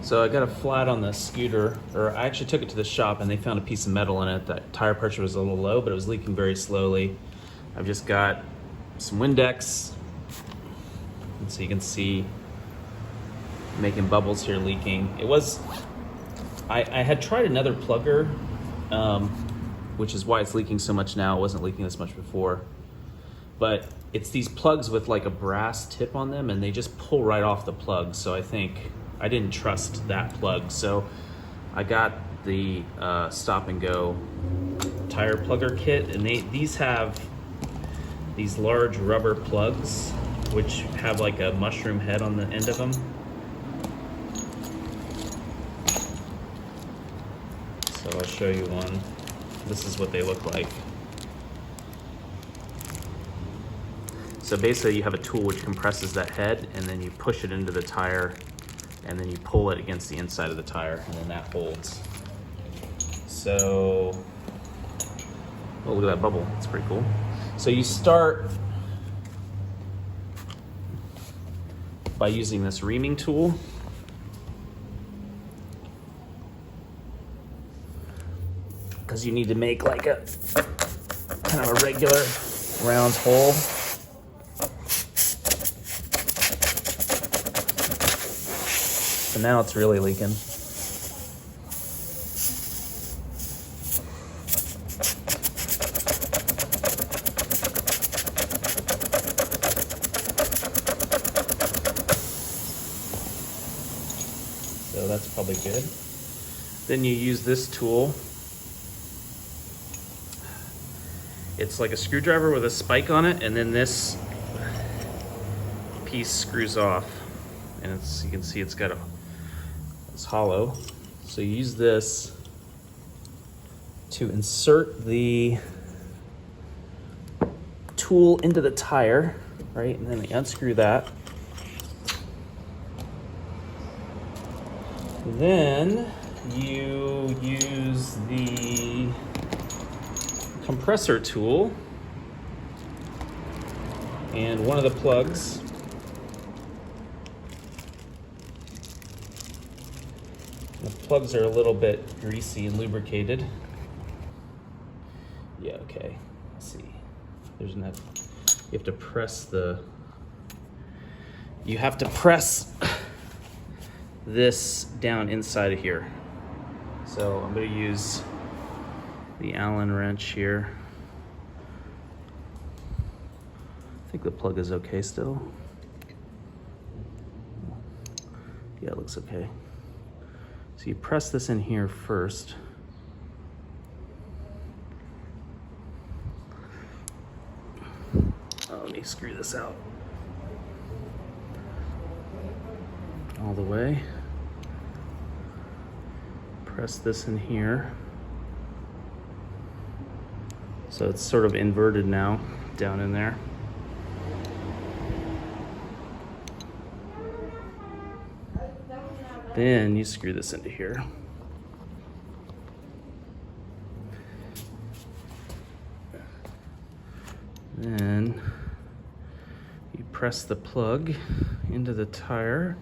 So I got a flat on the scooter, or I actually took it to the shop and they found a piece of metal in it. That tire pressure was a little low, but it was leaking very slowly. I've just got some Windex, and so you can see making bubbles here leaking. It was, I had tried another plugger, which is why it's leaking so much now. It wasn't leaking this much before. But it's these plugs with like a brass tip on them and they just pull right off the plug. So I think I didn't trust that plug. So I got the Stop and Go tire plugger kit, and these have these large rubber plugs which have like a mushroom head on the end of them. So I'll show you one. This is what they look like. So basically you have a tool which compresses that head and then you push it into the tire and then you pull it against the inside of the tire and then that holds. So, oh, look at that bubble, it's pretty cool. So you start by using this reaming tool. Because you need to make like a kind of a regular round hole. So now it's really leaking. So that's probably good. Then you use this tool. It's like a screwdriver with a spike on it, and then this piece screws off. And it's, you can see it's hollow. So you use this to insert the tool into the tire, right? And then you unscrew that. Then you use the compressor tool and one of the plugs. The plugs are a little bit greasy and lubricated. Yeah, okay. Let's see. There's enough. You have to press this down inside of here. So I'm going to use the Allen wrench here. I think the plug is okay still. Yeah, it looks okay. So you press this in here first. Oh, let me screw this out. All the way. Press this in here. So it's sort of inverted now, down in there. Then you screw this into here. Then you press the plug into the tire.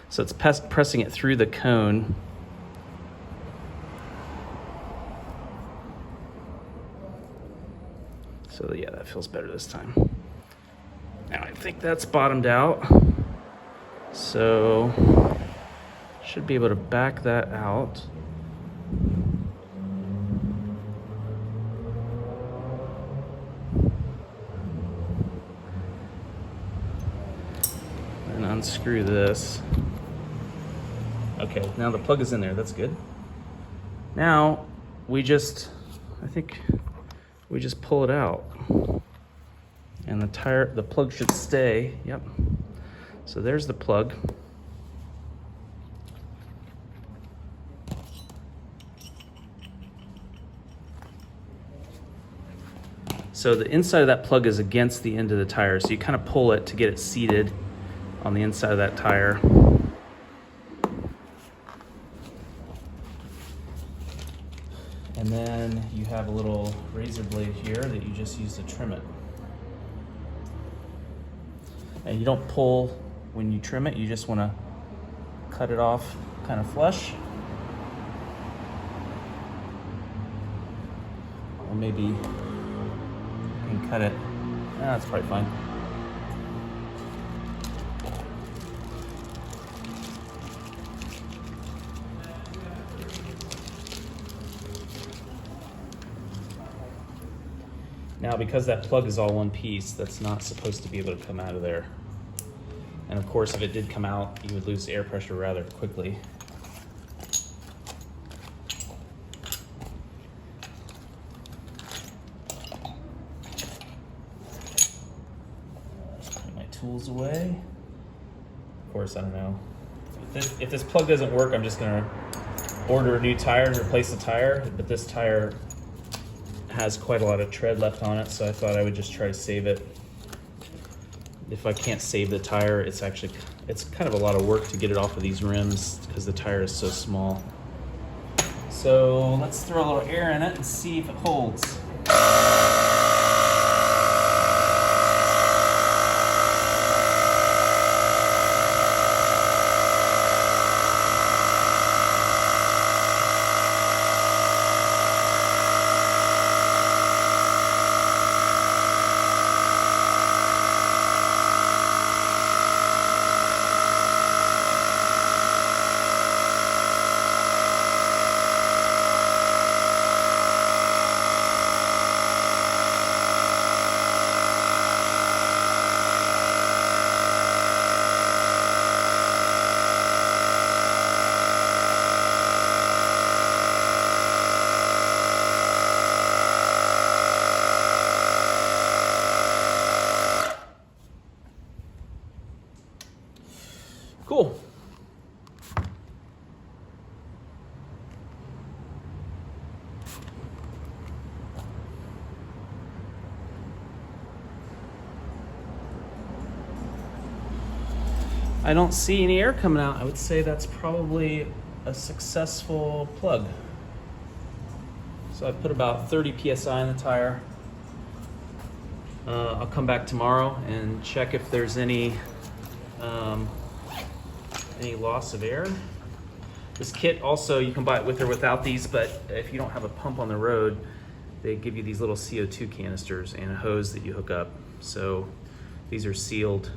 So it's pressing it through the cone. So yeah, that feels better this time. Now I think that's bottomed out. So should be able to back that out. And unscrew this. Okay, now the plug is in there, that's good. Now I think we just pull it out. And the plug should stay, yep. So there's the plug. So the inside of that plug is against the end of the tire, so you kind of pull it to get it seated on the inside of that tire. And then you have a little razor blade here that you just use to trim it. And you don't pull when you trim it, you just want to cut it off kind of flush. Or maybe you can cut it, that's probably fine. Now, because that plug is all one piece, that's not supposed to be able to come out of there. And of course, if it did come out, you would lose air pressure rather quickly. Put my tools away. Of course, I don't know. If this plug doesn't work, I'm just gonna order a new tire and replace the tire, but this tire has quite a lot of tread left on it, so I thought I would just try to save it. If I can't save the tire, it's kind of a lot of work to get it off of these rims because the tire is so small. So let's throw a little air in it and see if it holds. Cool. I don't see any air coming out. I would say that's probably a successful plug. So I put about 30 PSI in the tire. I'll come back tomorrow and check if there's any loss of air. This kit also, you can buy it with or without these, but if you don't have a pump on the road, they give you these little CO2 canisters and a hose that you hook up. So these are sealed.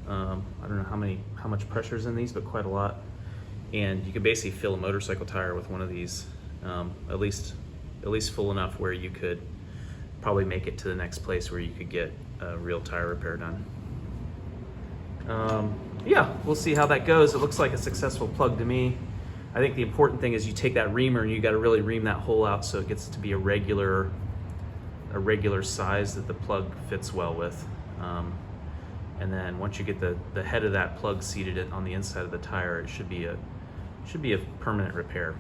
I don't know how much pressure is in these, but quite a lot. And you can basically fill a motorcycle tire with one of these, at least full enough where you could probably make it to the next place where you could get a real tire repair done. Yeah, we'll see how that goes. It looks like a successful plug to me. I think the important thing is you take that reamer and you got to really ream that hole out so it gets to be a regular size that the plug fits well with. And then once you get the head of that plug seated on the inside of the tire, it should be a permanent repair.